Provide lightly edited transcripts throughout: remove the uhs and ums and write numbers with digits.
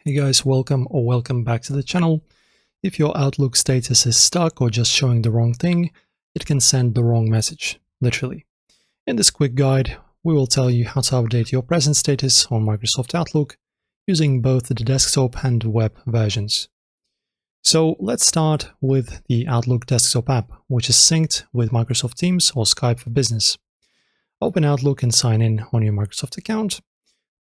Hey guys, welcome back to the channel. If your Outlook status is stuck or just showing the wrong thing, it can send the wrong message, literally. In this quick guide, we will tell you how to update your present status on Microsoft Outlook using both the desktop and web versions. So let's start with the Outlook desktop app, which is synced with Microsoft Teams or Skype for Business. Open Outlook and sign in on your Microsoft account.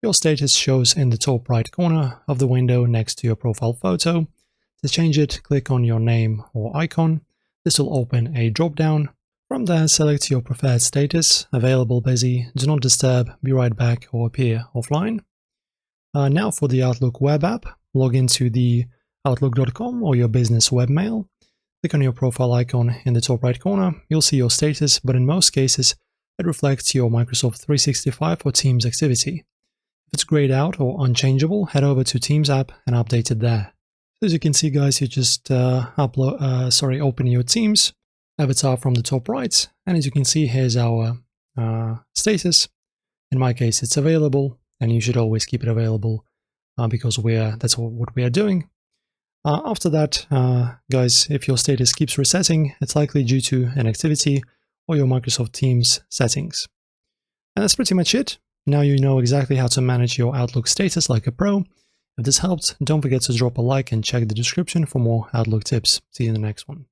Your status shows in the top right corner of the window next to your profile photo. To change it, click on your name or icon. This will open a drop-down. From there, select your preferred status: available, busy, do not disturb, be right back, or appear offline. Now for the Outlook web app, log into the outlook.com or your business webmail. Click on your profile icon in the top right corner. You'll see your status, but in most cases, it reflects your Microsoft 365 or Teams activity. If it's grayed out or unchangeable, head over to Teams app and update it there. As you can see, guys, you just open your Teams avatar from the top right, and as you can see, here's our status. In my case, it's available, and you should always keep it available because that's what we are doing. After that, guys, if your status keeps resetting, it's likely due to an activity or your Microsoft Teams settings. And that's pretty much it. Now you know exactly how to manage your Outlook status like a pro. If this helped, don't forget to drop a like and check the description for more Outlook tips. See you in the next one.